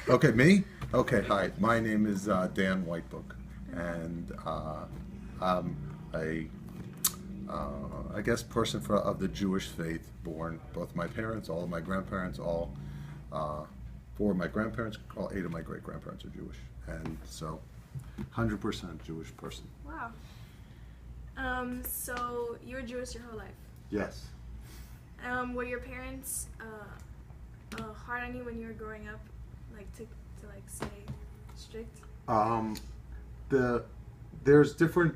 Okay, me? Okay, hi. My name is Dan Whitebook, and I'm a, I guess, person of the Jewish faith. Born, both my parents, all of my grandparents, all uh, four of my grandparents, all eight of my great grandparents are Jewish, and so 100% Jewish person. Wow. So you were Jewish your whole life. Yes. Were your parents hard on you when you were growing up, like to like say strict? Um, the there's different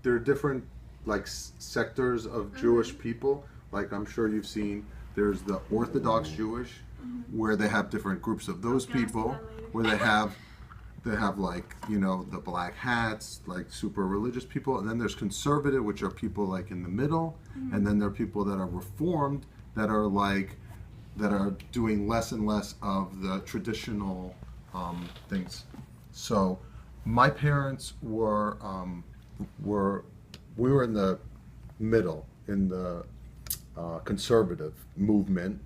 there are different like sectors of Jewish people. Like I'm sure you've seen, there's the Orthodox Jewish, where they have different groups of those gonna ask you people, that later. where they have like the black hats, like super religious people, and then there's conservative, which are people like in the middle, and then there are people that are reformed that are doing less and less of the traditional things. So my parents were we were in the middle in the conservative movement,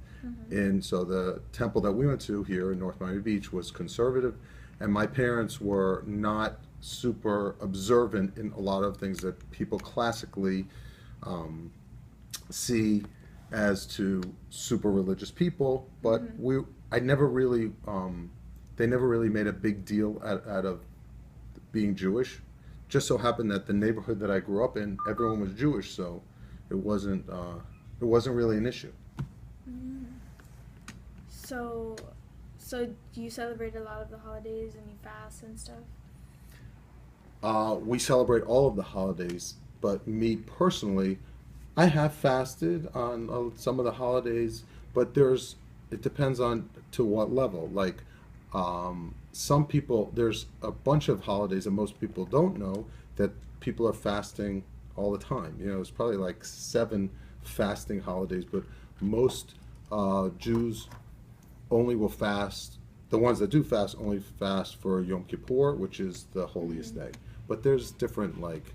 and so the temple that we went to here in North Miami Beach was conservative, and my parents were not super observant in a lot of things that people classically see as to super religious people, but I never really they never really made a big deal out of being Jewish. Just so happened that the neighborhood that I grew up in, everyone was Jewish, so it wasn't really an issue. So, so do you celebrate a lot of the holidays and you fast and stuff? We celebrate all of the holidays, but me personally, I have fasted on some of the holidays, but it depends on to what level. Like some people, there's a bunch of holidays that most people don't know that people are fasting all the time. It's probably like 7 fasting holidays, but most Jews only will fast. The ones that do fast only fast for Yom Kippur, which is the holiest day. But there's different like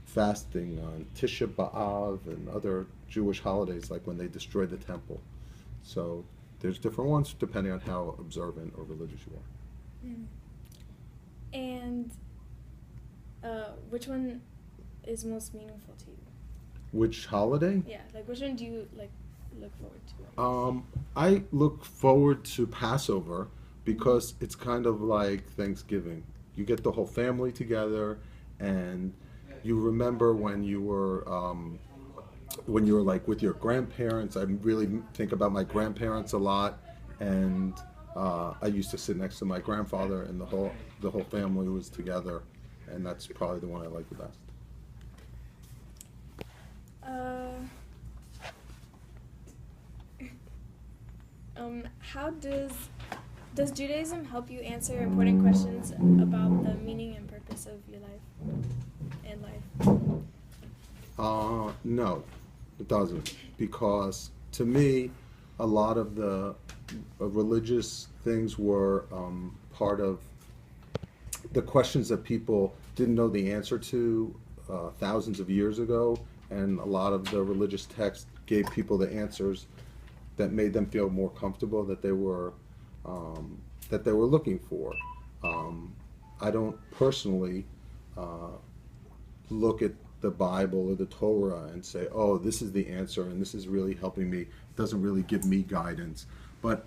fasting on Tisha B'Av and other Jewish holidays, like when they destroy the temple. So there's different ones depending on how observant or religious you are. And which one is most meaningful to you? Which holiday? Yeah, like which one do you like look forward to? I look forward to Passover because it's kind of like Thanksgiving. You get the whole family together, and you remember when you were like with your grandparents. I really think about my grandparents a lot, and I used to sit next to my grandfather, and the whole family was together, and that's probably the one I like the best. How does Judaism help you answer important questions about the meaning and purpose of your life and life? No, it doesn't, because to me, a lot of the religious things were part of the questions that people didn't know the answer to thousands of years ago, and a lot of the religious texts gave people the answers that made them feel more comfortable that they were looking for. I don't personally look at the Bible or the Torah and say, "Oh, this is the answer, and this is really helping me." It doesn't really give me guidance. But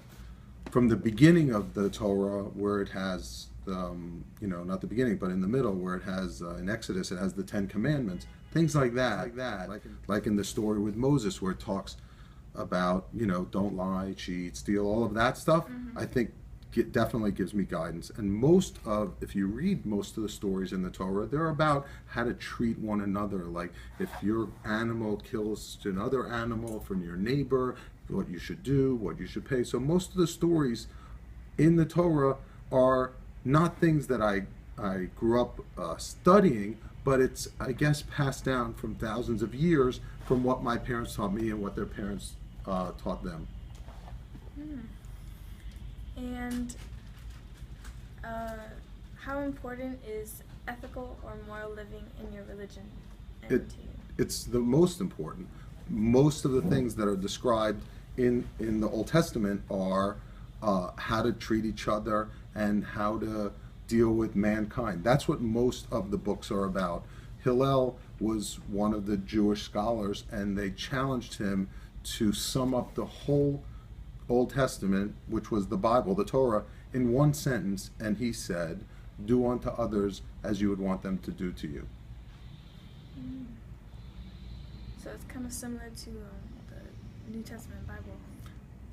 from the beginning of the Torah, where it has, not the beginning, but in the middle, where it has in Exodus, it has the 10 Commandments, things like that, like in the story with Moses, where it talks about don't lie, cheat, steal, all of that stuff. I think it definitely gives me guidance. And if you read most of the stories in the Torah, they're about how to treat one another. Like if your animal kills another animal from your neighbor, what you should do, what you should pay. So most of the stories in the Torah are not things that I grew up studying, but it's, I guess, passed down from thousands of years from what my parents taught me and what their parents taught them. And how important is ethical or moral living in your religion and to you? It's the most important. Most of the things that are described in the Old Testament are how to treat each other and how to deal with mankind. That's what most of the books are about. Hillel was one of the Jewish scholars, and they challenged him to sum up the whole Old Testament, which was the Bible, the Torah, in one sentence, and he said, "Do unto others as you would want them to do to you." So it's kind of similar to the New Testament Bible.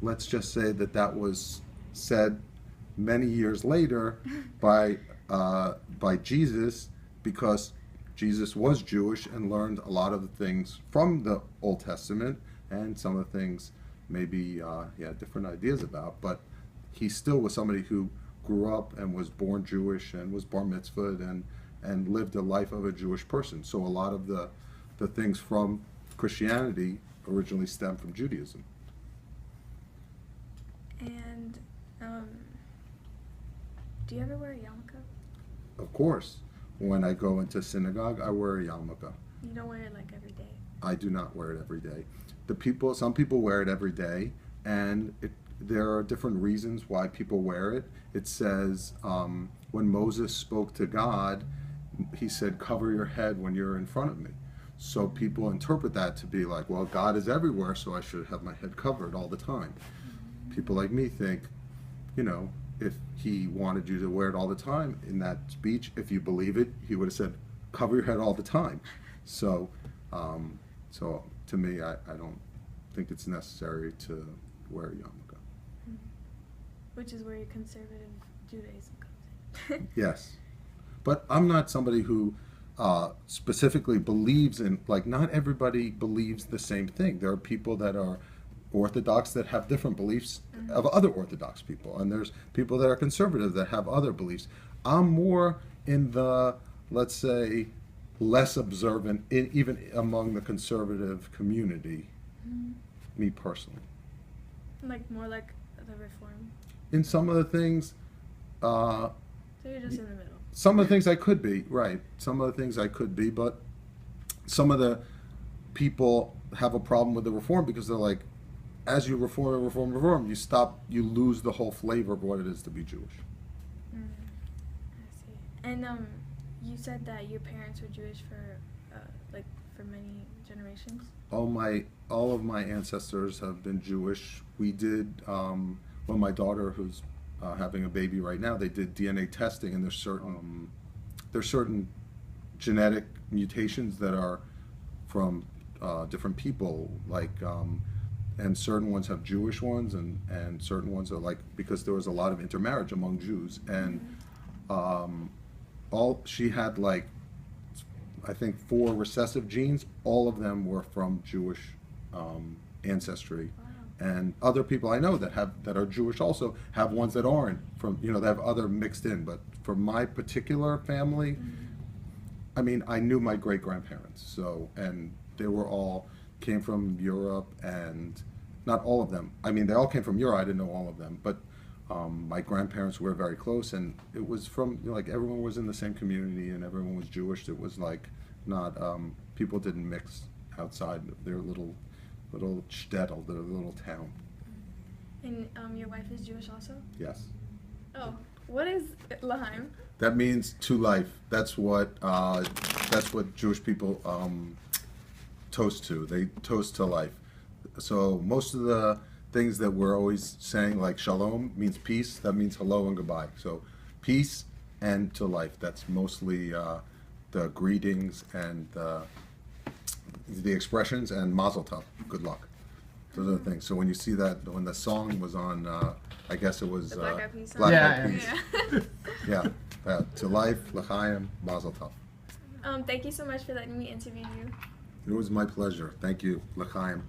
Let's just say that that was said many years later by Jesus, because Jesus was Jewish and learned a lot of the things from the Old Testament, and some of the things maybe he had different ideas about, but he still was somebody who grew up and was born Jewish and was bar mitzvahed and lived a life of a Jewish person. So a lot of the things from Christianity originally stem from Judaism. And do you ever wear a yarmulke? Of course, when I go into synagogue, I wear a yarmulke. You don't wear it like every day? I do not wear it every day. Some people wear it every day, and there are different reasons why people wear it. It says when Moses spoke to God, he said, "Cover your head when you're in front of me." So people interpret that to be like, well, God is everywhere, so I should have my head covered all the time. People like me think, if he wanted you to wear it all the time in that speech, if you believe it, he would have said, "Cover your head all the time." So, to me, I don't think it's necessary to wear a yarmulke. Which is where your conservative Judaism comes in. Yes, but I'm not somebody who specifically believes in, like, not everybody believes the same thing. There are people that are Orthodox that have different beliefs of other Orthodox people, and there's people that are conservative that have other beliefs. I'm more in the, let's say, less observant, even among the conservative community, me personally. More like the Reform? In some of the things, So you're just in the middle? some of the things I could be, right. Some of the things I could be, but some of the people have a problem with the Reform because they're like, as you reform, you lose the whole flavor of what it is to be Jewish. I see. And you said that your parents were Jewish for many generations? All of my ancestors have been Jewish. We did, well, my daughter, who's having a baby right now, they did DNA testing, and there's certain genetic mutations that are from different people, like, and certain ones have Jewish ones, and certain ones are like, because there was a lot of intermarriage among Jews, and she had, like, I think 4 recessive genes. All of them were from Jewish ancestry. Wow. And other people I know that are Jewish also have ones that aren't from, they have other mixed in. But for my particular family, I mean, I knew my great grandparents, and they were all came from Europe, and not all of them. I mean, they all came from Europe. I didn't know all of them, but my grandparents were very close, and it was from, like, everyone was in the same community, and everyone was Jewish. It was like not people didn't mix outside their little shtetl, their little town. And your wife is Jewish also? Yes. Oh, what is L'chaim? That means to life. That's what Jewish people toast to. They toast to life. So most of the things that we're always saying, like shalom means peace, that means hello and goodbye. So peace and to life. That's mostly the greetings and the expressions, and mazel tov, good luck. Those are the things. So when you see that, when the song was on, I guess it was The Black Eyed Peas song? Black Yeah, Eyed Peas. Yeah, to life, l'chaim, mazel tov. Thank you so much for letting me interview you. It was my pleasure. Thank you, l'chaim.